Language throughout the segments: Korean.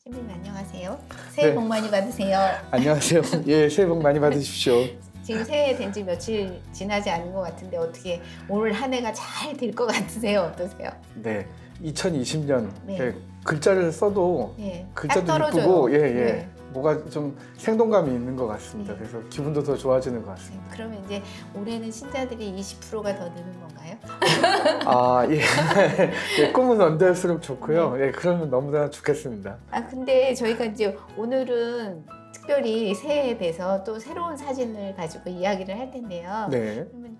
신부님 안녕하세요. 새해 복 많이 받으세요. 안녕하세요. 예, 새해 복 많이 받으십시오. 지금 새해 된 지 며칠 지나지 않은 것 같은데 어떻게 올 한 해가 잘 될 것 같으세요? 어떠세요? 네, 2020년 네. 글자를 써도 글자도 이쁘고 뭐가 좀 생동감이 있는 것 같습니다. 그래서 기분도 더 좋아지는 것 같습니다. 그러면 이제 올해는 신자들이 20%가 더 느는 건가요? 아, 예. 꿈은 언제일수록 좋고요. 예, 그러면 너무나 좋겠습니다. 근데 저희가 이제 오늘은 특별히 새해에 대해서 또 새로운 사진을 가지고 이야기를 할 텐데요. 네. 그러면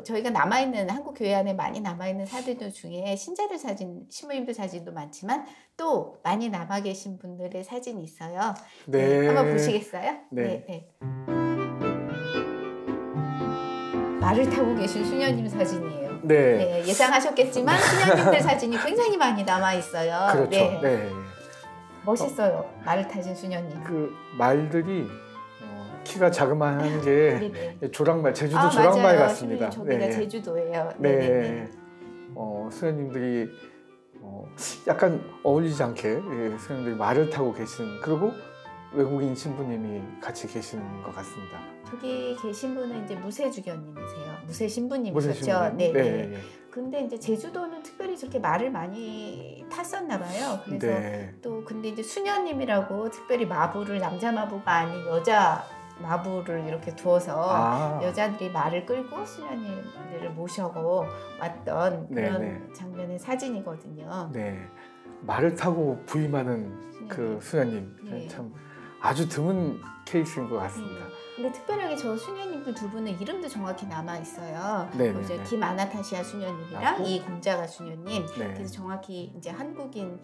저희가 남아있는 한국 교회 안에 많이 남아있는 사진들 중에 신자들 사진, 신부님들 사진도 많지만 또 많이 남아 계신 분들의 사진이 있어요. 네. 한번 보시겠어요? 네. 말을 타고 계신 수녀님 사진이에요. 네. 예상하셨겠지만 수녀님들 사진이 굉장히 많이 남아 있어요. 그렇죠. 네. 멋있어요. 말을 타신 수녀님. 그 말들이 키가 자그마한 게 조랑말, 제주도 조랑말 맞아요. 같습니다. 저기가 제주도예요. 네. 수녀님들이 약간 어울리지 않게 수녀님들이 말을 타고 계신, 그리고 외국인 신부님이 같이 계시는 것 같습니다. 저기 계신 분은 이제 무쇠주교님이세요. 무쇠 신부님이셨죠. 무쇠 신부님. 네. 근데 이제 제주도는 특별히 저렇게 말을 많이 탔었나 봐요. 그래서 또 근데 이제 수녀님이라고 특별히 마부를 남자 마부가 아닌 여자 마부를 이렇게 두어서 여자들이 말을 끌고 수녀님들을 모셔고 왔던 그런 장면의 사진이거든요. 네. 말을 타고 부임하는 그 수녀님 참 아주 드문 케이스인 것 같습니다. 근데 특별하게 저 수녀님들 두 분의 이름도 정확히 남아 있어요. 이제 김아나타시아 수녀님이랑 이 공자가 수녀님. 그래서 정확히 이제 한국인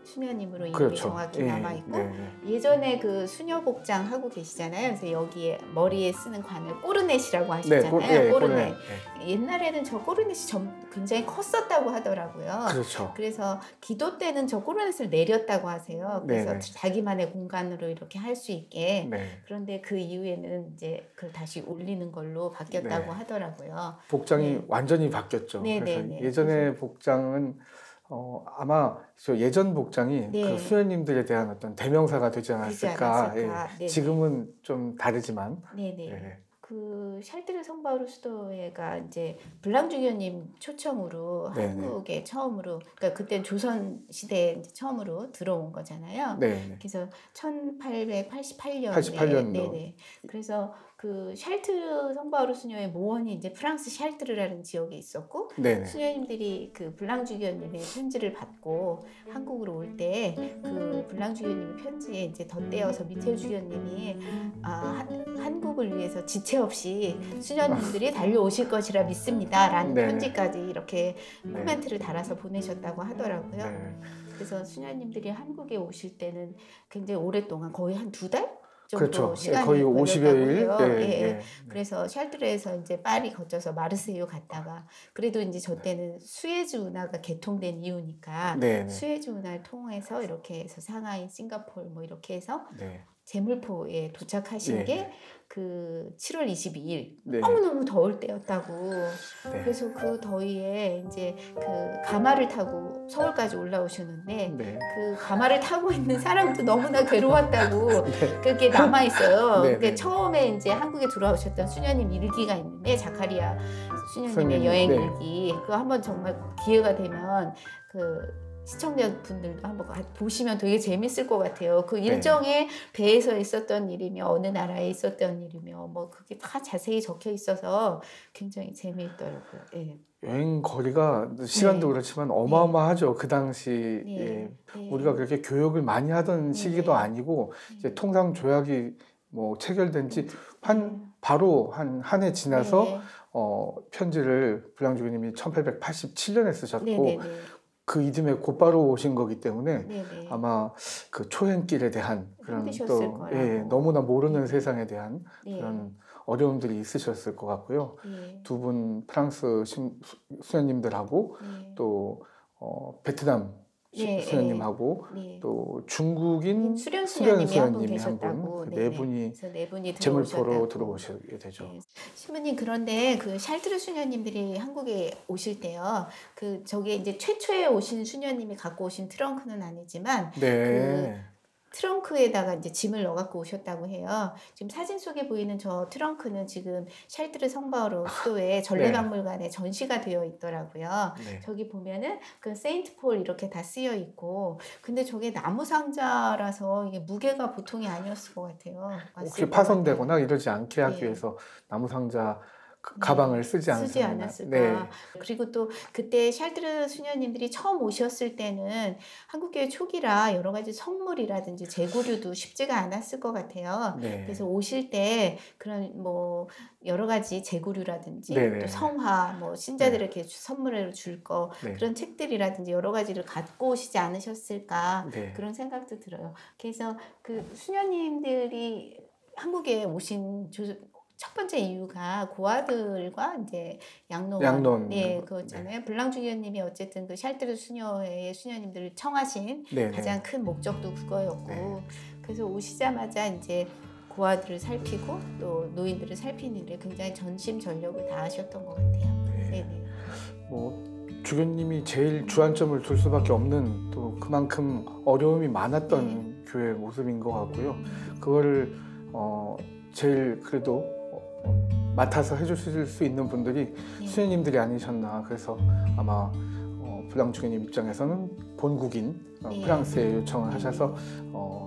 수녀님으로 이름이 정확히 남아 있고 예전에 그 수녀 복장 하고 계시잖아요. 그래서 여기에 머리에 쓰는 관을 꼬르넷이라고 하시잖아요. 꼬르넷. 옛날에는 저 꼬르넷이 굉장히 컸었다고 하더라고요. 그래서 기도 때는 저 꼬르넷을 내렸다고 하세요. 그래서 자기만의 공간으로 이렇게 할 수 있게. 그런데 그 이후에는 이제 그걸 다시 올리는 걸로 바뀌었다고 하더라고요. 복장이 완전히 바뀌었죠. 그래서 예전에 복장은 아마 저 예전 복장이 그 수녀님들에 대한 어떤 대명사가 되지 않았을까. 지금은 좀 다르지만. 그 샬트르 성바우르 수도회가 이제 블랑주교님 초청으로 한국에 처음으로, 그러니까 그때 조선 시대에 처음으로 들어온 거잖아요. 그래서 1888년. 그래서 그 샬트르 성바우르 수녀의 모원이 이제 프랑스 샬트르라는 지역에 있었고 수녀님들이 그 블랑주교님의 편지를 받고 한국으로 올 때 그 블랑주교님의 편지에 이제 덧대어서 미테오 주교님이 한국을 위해서 지체 없이 수녀님들이 달려오실 것이라 믿습니다 라는 편지까지 이렇게 코멘트를 달아서 보내셨다고 하더라고요. 그래서 수녀님들이 한국에 오실 때는 굉장히 오랫동안 거의 한 2달? 정도 시간이 거의 50여 일. 그래서 샬트르에서 이제 파리 거쳐서 마르세유 갔다가 그래도 이제 저 때는 수에즈 운하가 개통된 이후니까 수에즈 운하를 통해서 이렇게 해서 상하이, 싱가포르 뭐 이렇게 해서 제물포에 도착하신 게 그 7월 22일 너무너무 더울 때였다고. 그래서 그 더위에 이제 그 가마를 타고 서울까지 올라오셨는데 그 가마를 타고 있는 사람도 너무나 괴로웠다고 그게 남아 있어요. 그게 처음에 이제 한국에 돌아오셨던 수녀님 일기가 있는데 자카리아 수녀님의 여행 일기 그거 한번 정말 기회가 되면 그 시청자분들도 한번 보시면 되게 재밌을 것 같아요. 그 일정에 배에서 있었던 일이며 어느 나라에 있었던 일이며 뭐 그게 다 자세히 적혀 있어서 굉장히 재미있더라고요. 여행 거리가 시간도 그렇지만 어마어마하죠. 그 당시 우리가 그렇게 교역을 많이 하던 시기도 아니고 이제 통상 조약이 뭐 체결된 지 바로 한 해 지나서 편지를 블랑주교님이 1887년에 쓰셨고 그 이듬해 곧바로 오신 거기 때문에 아마 그 초행길에 대한 그런 또 너무나 모르는 세상에 대한 그런 어려움들이 있으셨을 것 같고요. 두 분 프랑스 수녀님들하고 또 베트남 수녀님하고 또 중국인 수련 수녀님이 한 분, 네 분이 제물포로 들어오시게 되죠. 신부님, 그런데 그 샬트르 수녀님들이 한국에 오실 때요, 그 저게 이제 최초에 오신 수녀님이 갖고 오신 트렁크는 아니지만 그 트렁크에다가 이제 짐을 넣어갖고 오셨다고 해요. 지금 사진 속에 보이는 저 트렁크는 지금 샬트르 성바오로 수도의 전래박물관에 전시가 되어 있더라고요. 네. 저기 보면은 그 세인트 폴 이렇게 다 쓰여 있고, 근데 저게 나무 상자라서 이게 무게가 보통이 아니었을 것 같아요. 혹시 파손되거나 이러지 않게 하기 위해서 나무 상자 가방을 쓰지 않았을까. 네. 그리고 또 그때 샬트르 수녀님들이 처음 오셨을 때는 한국교회 초기라 여러 가지 성물이라든지 재고류도 쉽지가 않았을 것 같아요. 네. 그래서 오실 때 그런 뭐 여러 가지 재고류라든지 또 성화, 뭐 신자들에게 선물로 줄 거 그런 책들이라든지 여러 가지를 갖고 오시지 않으셨을까 그런 생각도 들어요. 그래서 그 수녀님들이 한국에 오신 첫 번째 이유가 고아들과 이제 양론 그거잖아요. 블랑주 교수님이 어쨌든 그 샬트르 수녀회의 수녀님들을 청하신 가장 큰 목적도 그거였고, 그래서 오시자마자 이제 고아들을 살피고 또 노인들을 살피는 일에 굉장히 전심전력을 다하셨던 것 같아요. 네네. 뭐 주교님이 제일 주안점을 둘 수밖에 없는 또 그만큼 어려움이 많았던 교회 모습인 것 같고요. 그거를 제일 그래도 맡아서 해주실 수 있는 분들이 수녀님들이 아니셨나. 그래서 아마 블랑 주교님 입장에서는 본국인 프랑스에 요청을 하셔서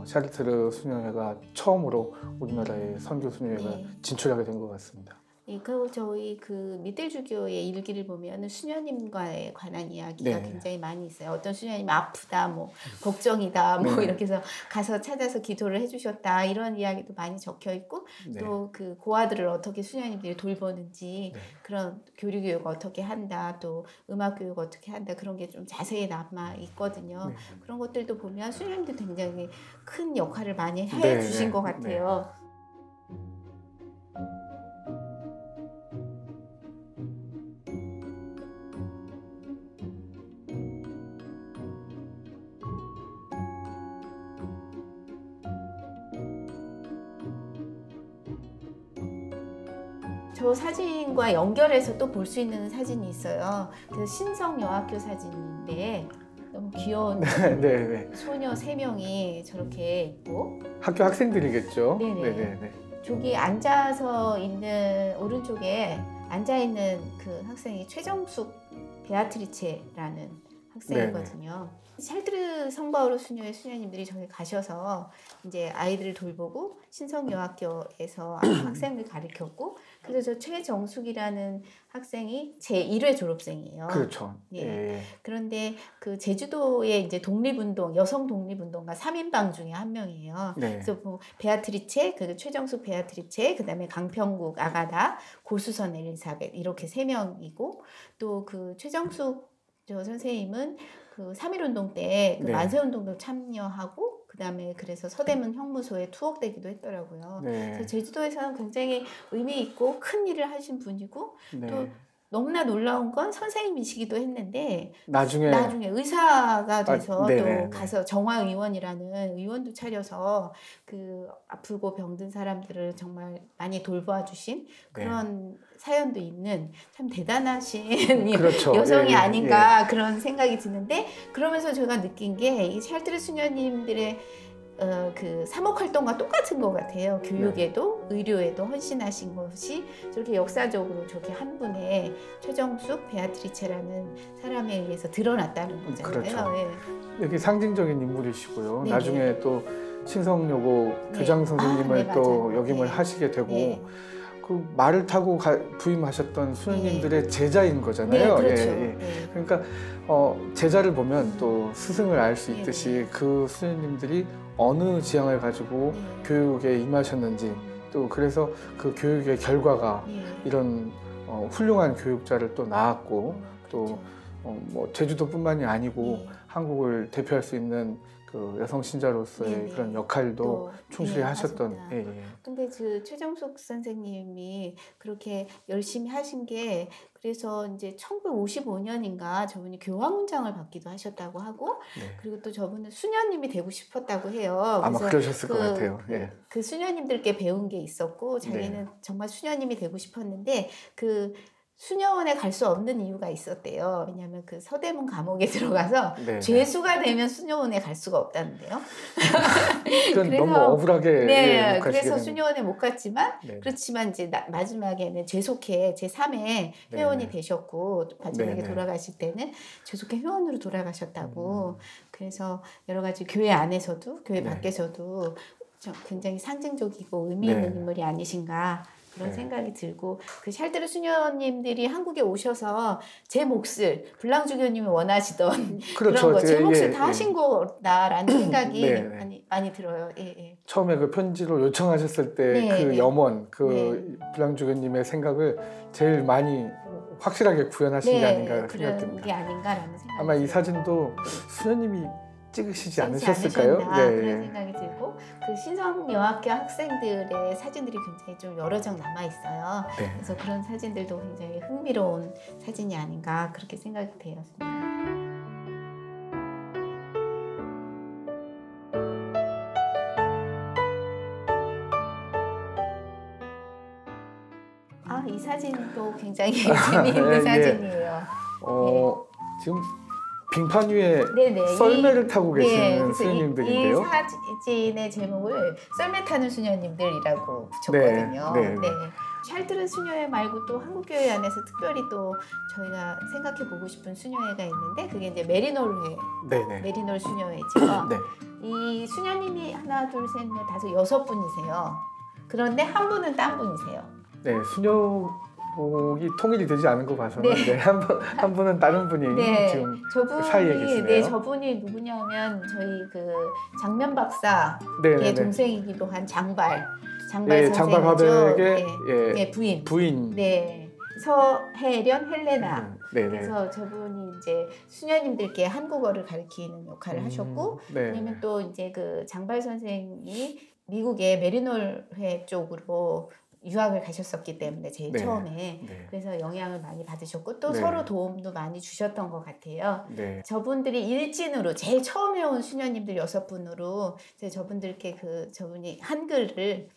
샤르트르 수녀회가 처음으로 우리나라의 선교 수녀회가 진출하게 된 것 같습니다. 그 저희 그 미텔주교의 일기를 보면 수녀님과에 관한 이야기가 굉장히 많이 있어요. 어떤 수녀님 아프다, 뭐 걱정이다, 뭐 이렇게 해서 가서 찾아서 기도를 해주셨다, 이런 이야기도 많이 적혀 있고, 또 그 고아들을 어떻게 수녀님들이 돌보는지, 그런 교류 교육 어떻게 한다, 또 음악 교육 어떻게 한다, 그런 게 좀 자세히 남아 있거든요. 그런 것들도 보면 수녀님들 굉장히 큰 역할을 많이 해주신 것 같아요. 저 사진과 연결해서 또 볼 수 있는 사진이 있어요. 그 신성여학교 사진인데 너무 귀여운 소녀 3명이 저렇게 있고, 학교 학생들이겠죠. 네네. 저기 앉아서 있는 오른쪽에 앉아 있는 그 학생이 최정숙 베아트리체라는 학생이거든요. 샬트르 성바오로 수녀의 수녀님들이 저기 가셔서 이제 아이들을 돌보고 신성여학교에서 학생을 가르쳤고, 그래서 저 최정숙이라는 학생이 제 1회 졸업생이에요. 그렇죠. 그런데 그 제주도의 이제 독립운동, 여성 독립운동가 3인방 중에 한 명이에요. 그래서 뭐 베아트리체, 그 최정숙 베아트리체, 그다음에 강평국 아가다, 고수선 엘리사벳, 이렇게 3명이고, 또 그 최정숙 저 선생님은 그 3.1운동 때 그 만세운동도 참여하고, 그 다음에 그래서 서대문 형무소에 투옥되기도 했더라고요. 그래서 제주도에서는 굉장히 의미 있고 큰 일을 하신 분이고, 또 너무나 놀라운 건 선생님이시기도 했는데 나중에 의사가 돼서 또 가서 정화의원이라는 의원도 차려서 그 아프고 병든 사람들을 정말 많이 돌봐주신 그런 사연도 있는 참 대단하신 여성이 아닌가 그런 생각이 드는데, 그러면서 제가 느낀 게 이 샬트르 수녀님들의 그 사목활동과 똑같은 것 같아요. 교육에도 의료에도 헌신하신 것이 저렇게 역사적으로 저렇게 한 분의 최정숙 베아트리체라는 사람에 의해서 드러났다는 거잖아요. 그렇죠. 여기 상징적인 인물이시고요. 나중에 또 신성여고 교장 선생님을 또 역임을 하시게 되고, 그 말을 타고 부임하셨던 수녀님들의 제자인 거잖아요. 그렇죠. 그러니까 제자를 보면 또 스승을 알 수 있듯이 그 수녀님들이 어느 지향을 가지고 교육에 임하셨는지, 또 그래서 그 교육의 결과가 이런 훌륭한 교육자를 또 낳았고, 또 뭐 제주도뿐만이 아니고 한국을 대표할 수 있는 그 여성 신자로서의 그런 역할도 충실히 하셨던. 근데 그 최정숙 선생님이 그렇게 열심히 하신 게, 그래서 이제 1955년인가 저분이 교황훈장을 받기도 하셨다고 하고, 그리고 또 저분은 수녀님이 되고 싶었다고 해요. 아마 그러셨을 것 같아요. 그 수녀님들께 배운 게 있었고, 자기는 정말 수녀님이 되고 싶었는데 그 수녀원에 갈 수 없는 이유가 있었대요. 왜냐하면 그 서대문 감옥에 들어가서 죄수가 되면 수녀원에 갈 수가 없다는데요. 그건 너무 억울하게 네, 그래서 수녀원에 못 갔지만 네네. 그렇지만 이제 마지막에는 죄속회 제3회 회원이 네네. 되셨고 마지막에 네네. 돌아가실 때는 죄속회 회원으로 돌아가셨다고 그래서 여러 가지 교회 안에서도 교회 네. 밖에서도 굉장히 상징적이고 의미 있는 네. 인물이 아니신가 그런 네. 생각이 들고 그 샬드르 수녀님들이 한국에 오셔서 제 몫을 블랑주교님이 원하시던 그렇죠. 그런 거 제 몫을 다 하신 거다라는 생각이 네. 많이 들어요. 처음에 그 편지로 요청하셨을 때 그 염원, 그 블랑주교님의 생각을 제일 많이 확실하게 구현하신 게 아닌가 생각됩니다. 게 아닌가라는 생각이 아마 이 사진도 수녀님이 찍으시지 않으셨을까요? 그런 생각이 들고 그 신성여학교 학생들의 사진들이 굉장히 좀 여러 장 남아 있어요. 네. 그래서 그런 사진들도 굉장히 흥미로운 사진이 아닌가 그렇게 생각이 돼요. 이 사진도 굉장히 재미있는 사진이에요. 지금 빙판 위에 썰매를 타고 계시는 수녀님들인데요. 이 사진의 제목을 썰매 타는 수녀님들이라고 붙였거든요. 샬드르 수녀회 말고 또 한국교회 안에서 특별히 또 저희가 생각해 보고 싶은 수녀회가 있는데 그게 이제 메리놀회, 메리놀 수녀회죠. 이 수녀님이 하나, 둘, 셋, 넷, 다섯, 6분이세요. 그런데 한 분은 딴 분이세요. 네, 수녀복이 통일이 되지 않은 거 봐서는 한 분은 다른 분이 지금 사이에 계시네요. 저분이 누구냐면 저희 그 장면 박사의 동생이기도 한 장발 선생이죠. 부인. 네. 서혜련 헬레나. 그래서 저분이 이제 수녀님들께 한국어를 가르치는 역할을 하셨고, 왜냐면 또 이제 그 장발 선생이 미국의 메리놀회 쪽으로 유학을 가셨었기 때문에 제일 처음에 그래서 영향을 많이 받으셨고 또 서로 도움도 많이 주셨던 것 같아요. 저분들이 일진으로 제일 처음에 온 수녀님들 6분으로 저분들께 저분이 한글을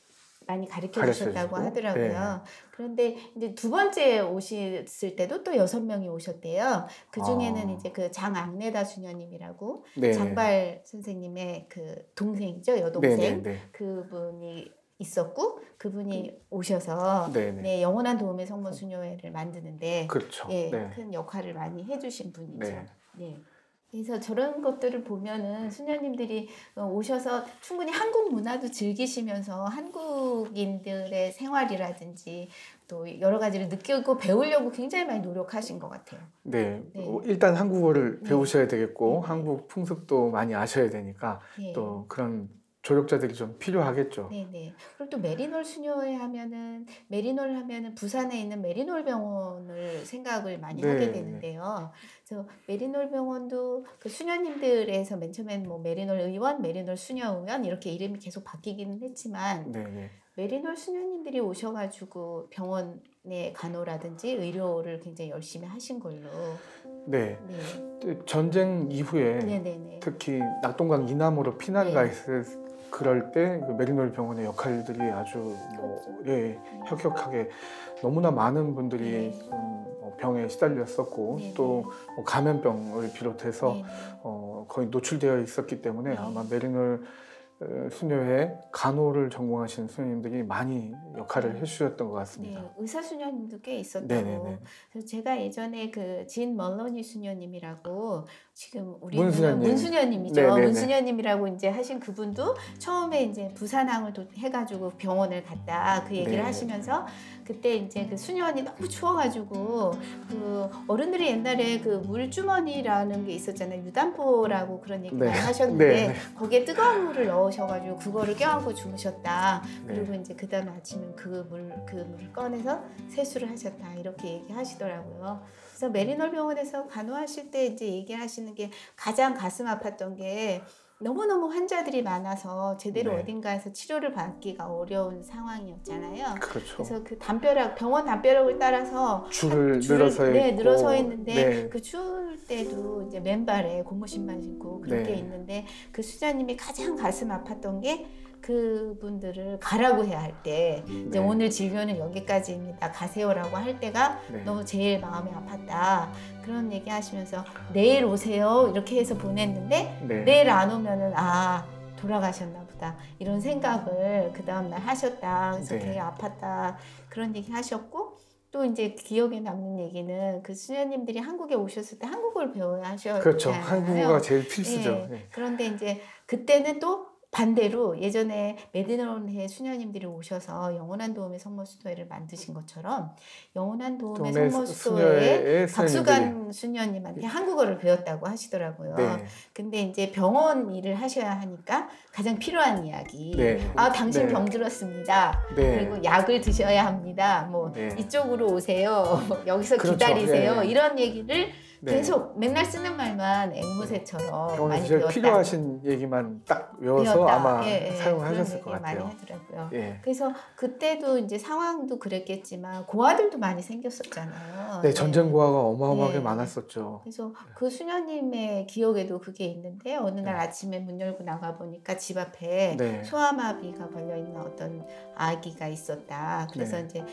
많이 가르쳐 주셨다고 하더라고요. 그런데 이제 두 번째 오셨을 때도 또 6명이 오셨대요. 그 중에는 이제 그 장앙레다 수녀님이라고 장발 선생님의 그 동생이죠, 여동생. 그분이 있었고 그분이 오셔서 영원한 도움의 성모 수녀회를 만드는데 큰 역할을 많이 해주신 분이죠. 그래서 저런 것들을 보면은 수녀님들이 오셔서 충분히 한국 문화도 즐기시면서 한국인들의 생활이라든지 또 여러 가지를 느끼고 배우려고 굉장히 많이 노력하신 것 같아요. 일단 한국어를 배우셔야 되겠고 한국 풍습도 많이 아셔야 되니까 또 그런 조력자들이 좀 필요하겠죠. 그리고 또 메리놀 수녀회 하면은 부산에 있는 메리놀 병원을 생각을 많이 하게 되는데요. 그래서 메리놀 병원도 그 수녀님들에서 맨 처음엔 뭐 메리놀 의원, 메리놀 수녀 의원 이렇게 이름이 계속 바뀌기는 했지만 메리놀 수녀님들이 오셔가지고 병원의 간호라든지 의료를 굉장히 열심히 하신 걸로. 전쟁 이후에 특히 낙동강 이남으로 피난 가 있을 그럴 때 그 메리놀 병원의 역할들이 아주 혁혁하게 너무나 많은 분들이 병에 시달렸었고 또 감염병을 비롯해서 거의 노출되어 있었기 때문에 아마 메리놀 수녀회 간호를 전공하신 수녀님들이 많이 역할을 해주셨던 것 같습니다. 의사 수녀님도 꽤 있었다고. 그래서 제가 예전에 그 진 멀로니 수녀님이라고 지금 우리 문수녀님이죠. 문수녀님이라고 이제 하신 그분도 처음에 이제 부산항을 해가지고 병원을 갔다 그 얘기를 하시면서 그때 이제 그 수녀원이 너무 추워가지고 그 어른들이 옛날에 그 물주머니라는 게 있었잖아요. 유단포라고 그런 얘기 많이 하셨는데 거기에 뜨거운 물을 넣으셔가지고 그거를 껴안고 주무셨다. 그리고 이제 그 다음 아침에 그 물을 꺼내서 세수를 하셨다. 이렇게 얘기하시더라고요. 그래서 메리놀 병원에서 간호하실 때 이제 얘기하시는 게 가장 가슴 아팠던 게 너무너무 환자들이 많아서 제대로 어딘가에서 치료를 받기가 어려운 상황이었잖아요. 그래서 그 병원 담벼락을 따라서 줄을 늘어서 있는데 그 추울 때도 이제 맨발에 고무신만 신고 그렇게 있는데 그 수자님이 가장 가슴 아팠던 게 그분들을 가라고 해야 할 때 이제 오늘 진료는 여기까지입니다. 가세요라고 할 때가 너무 제일 마음이 아팠다. 그런 얘기 하시면서 내일 오세요. 이렇게 해서 보냈는데 내일 안 오면은 돌아가셨나 보다 이런 생각을 그 다음날 하셨다. 그래서 네. 되게 아팠다 그런 얘기 하셨고, 또 이제 기억에 남는 얘기는 그 수녀님들이 한국에 오셨을 때 한국어를 배워야 하셨잖아요. 그렇죠. 한국어가 제일 필수죠. 예. 네. 그런데 이제 그때는 또 반대로 예전에 메디노르해 수녀님들이 오셔서 영원한 도움의 성모수도회를 만드신 것처럼 영원한 도움의 성모수도회에 박수관 수녀님한테 한국어를 배웠다고 하시더라고요. 네. 근데 이제 병원 일을 하셔야 하니까 가장 필요한 이야기. 네. 아, 당신 네. 병들었습니다. 네. 그리고 약을 드셔야 합니다. 뭐 네. 이쪽으로 오세요. 여기서 그렇죠. 기다리세요. 네. 이런 얘기를 네. 계속 맨날 쓰는 말만 앵무새처럼 많이 제일 배웠다. 필요하신 얘기만 딱 외워서 배웠다. 아마 예, 사용하셨을 것 같아요. 많이 하더라고요. 예. 그래서 그때도 이제 상황도 그랬겠지만 고아들도 많이 생겼었잖아요. 네, 전쟁 고아가 어마어마하게 네. 많았었죠. 그래서 그 수녀님의 기억에도 그게 있는데 어느 날 아침에 문 열고 나가 보니까 집 앞에 네. 소아마비가 걸려 있는 어떤 아기가 있었다. 그래서 네. 이제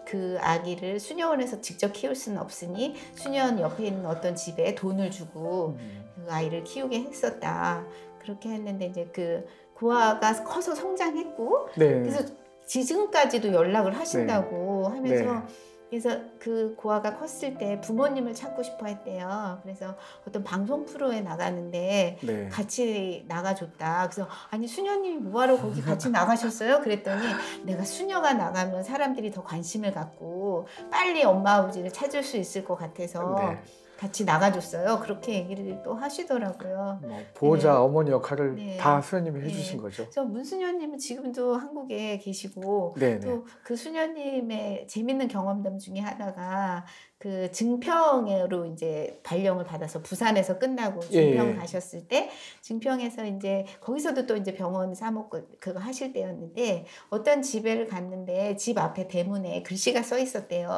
그 아기를 수녀원에서 직접 키울 수는 없으니 수녀원 옆에 있는 어떤 집에 돈을 주고 그 아이를 키우게 했었다. 그렇게 했는데 이제 그 고아가 커서 성장했고, 네. 그래서 지금까지도 연락을 하신다고 하면서 네. 그래서 그 고아가 컸을 때 부모님을 찾고 싶어 했대요. 그래서 어떤 방송 프로에 나가는데 네. 같이 나가줬다. 그래서 아니 수녀님이 뭐하러 거기 같이 나가셨어요? 그랬더니 내가 수녀가 나가면 사람들이 더 관심을 갖고 빨리 엄마 아버지를 찾을 수 있을 것 같아서 네. 같이 나가줬어요. 그렇게 얘기를 또 하시더라고요. 보호자 네. 어머니 역할을 네. 다 수녀님이 네. 해주신 거죠. 그래서 문수녀님은 지금도 한국에 계시고 네네. 또 그 수녀님의 재밌는 경험담 중에 하나가 그 증평으로 이제 발령을 받아서 부산에서 끝나고 증평 가셨을 때 증평에서 이제 거기서도 또 이제 병원 사목 그거 하실 때였는데 어떤 집에를 갔는데 집 앞에 대문에 글씨가 써 있었대요.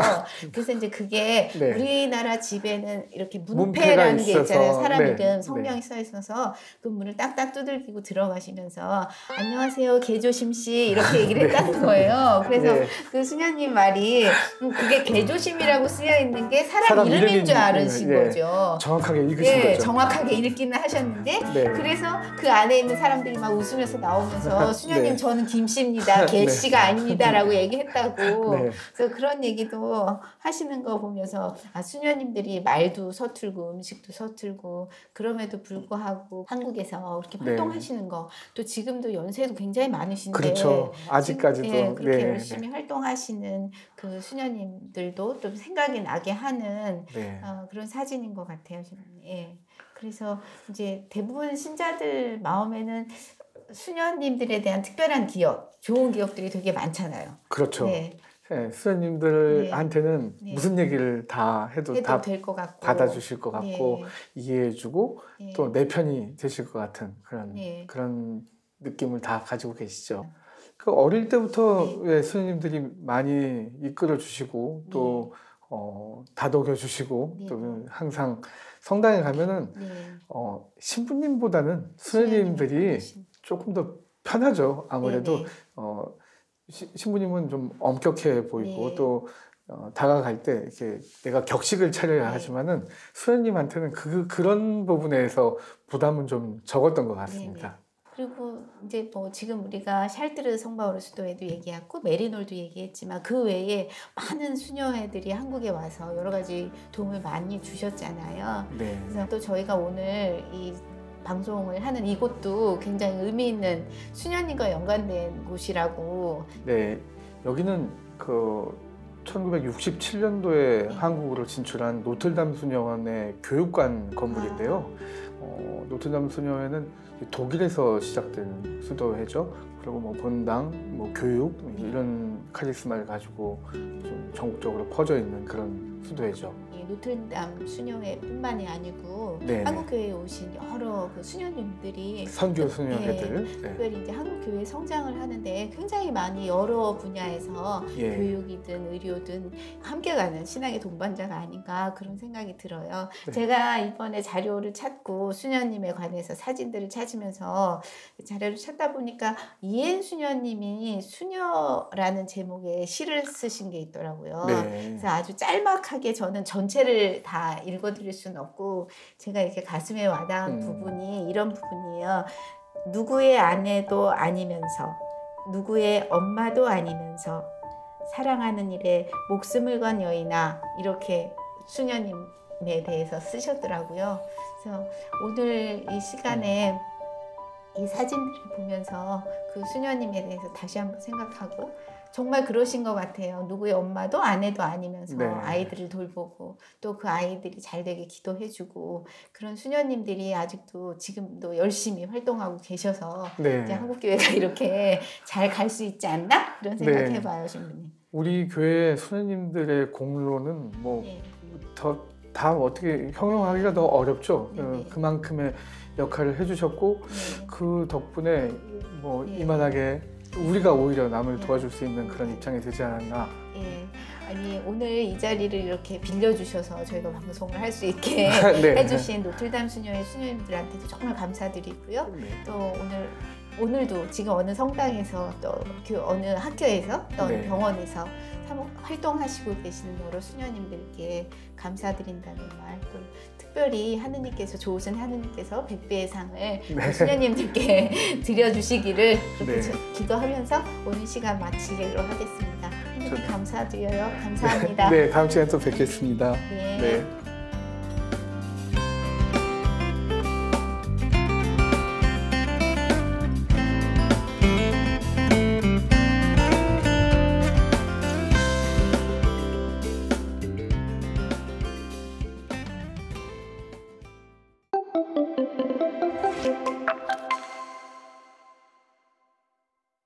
그래서 이제 그게 네. 우리나라 집에는 이렇게 문패라는 게 있잖아요. 사람 네. 이름 성명이 써 있어서 그 문을 딱딱 두들기고 들어가시면서 안녕하세요 개조심 씨 이렇게 얘기를 했다는 거예요. 그래서 네. 그 수녀님 말이 그게 개조심이라고 쓰여 있는 게 사람 이름인 줄 아신 거죠. 정확하게 읽으신 거죠. 정확하게 읽기는 하셨는데 네. 그래서 그 안에 있는 사람들이 막 웃으면서 나오면서 수녀님 네. 저는 김씨입니다. 개씨가 아닙니다라고 얘기했다고. 네. 그래서 그런 얘기도 하시는 거 보면서 아 수녀님들이 말도 서툴고 음식도 서툴고 그럼에도 불구하고 한국에서 그렇게 활동하시는 거 또 지금도 연세도 굉장히 많으신데 그렇죠. 아직까지도 그렇게 열심히 활동하시는 그 수녀님들도 좀 생각이 나게 하는 그런 사진인 것 같아요. 예. 그래서 이제 대부분 신자들 마음에는 수녀님들에 대한 특별한 기억, 좋은 기억들이 되게 많잖아요. 그렇죠. 네. 네, 수녀님들한테는 무슨 얘기를 다 해도 다 될 것 같고 받아주실 것 같고 이해해주고 또 내 편이 되실 것 같은 그런 느낌을 다 가지고 계시죠. 그 어릴 때부터 수녀님들이 많이 이끌어 주시고 또 다독여 주시고 또 항상 성당에 가면은 신부님보다는 수녀님들이 조금 더 편하죠. 아무래도 신부님은 좀 엄격해 보이고 또 다가갈 때 이렇게 내가 격식을 차려야 하지만은 수녀님한테는 그런 부분에서 부담은 좀 적었던 것 같습니다. 그리고 이제 뭐 지금 우리가 샬트르 성바오르 수도회도 얘기했고 메리놀도 얘기했지만 그 외에 많은 수녀회들이 한국에 와서 여러 가지 도움을 많이 주셨잖아요. 그래서 또 저희가 오늘 이 방송을 하는 이곳도 굉장히 의미 있는 수녀님과 연관된 곳이라고. 네, 여기는 그 1967년도에 한국으로 진출한 노틀담 수녀원의 교육관 건물인데요. 노틀담 수녀회는 독일에서 시작된 수도회죠. 그리고 뭐 본당, 뭐 교육 이런 카리스마를 가지고 좀 전국적으로 퍼져 있는 그런 수도회죠. 노틀담 수녀회뿐만이 아니고 한국교회에 오신 여러 그 수녀님들이 선교 수녀회들 특별히 이제 한국교회 성장을 하는데 굉장히 많이 여러 분야에서 교육이든 의료든 함께가는 신앙의 동반자가 아닌가 그런 생각이 들어요. 제가 이번에 자료를 찾고 수녀님에 관해서 사진들을 찾으면서 자료를 찾다 보니까 이엔 수녀님이 수녀라는 제목의 시를 쓰신 게 있더라고요. 그래서 아주 짤막하게 저는 전체를 다 읽어드릴 수는 없고 제가 이렇게 가슴에 와닿은 부분이 이런 부분이에요. 누구의 아내도 아니면서 누구의 엄마도 아니면서 사랑하는 일에 목숨을 건 여인아, 이렇게 수녀님에 대해서 쓰셨더라고요. 그래서 오늘 이 시간에 이 사진들을 보면서 그 수녀님에 대해서 다시 한번 생각하고, 정말 그러신 것 같아요. 누구의 엄마도 아내도 아니면서 네. 아이들을 돌보고 또 그 아이들이 잘 되게 기도해주고, 그런 수녀님들이 아직도 지금도 열심히 활동하고 계셔서 네. 이제 한국교회가 이렇게 잘 갈 수 있지 않나? 그런 생각해봐요, 신부님. 우리 교회 수녀님들의 공로는 뭐 다 어떻게 형용하기가 더 어렵죠. 그만큼의 역할을 해주셨고 그 덕분에 뭐 이만하게 우리가 오히려 남을 도와줄 수 있는 그런 입장이 되지 않았나. 아니 오늘 이 자리를 이렇게 빌려주셔서 저희가 방송을 할 수 있게 해주신 노틀담 수녀의 수녀님들한테도 정말 감사드리고요. 또 오늘도 지금 어느 성당에서 또 어느 학교에서 또 어느 병원에서 활동하시고 계시는 여러 수녀님들께 감사드린다는 말, 또 특별히 하느님께서 좋으신 하느님께서 100배의 상을 수녀님들께 드려주시기를 그렇게 기도하면서 오늘 시간 마치도록 하겠습니다. 하느님 감사드려요. 감사합니다. 네, 다음 시간에 또 뵙겠습니다. 네.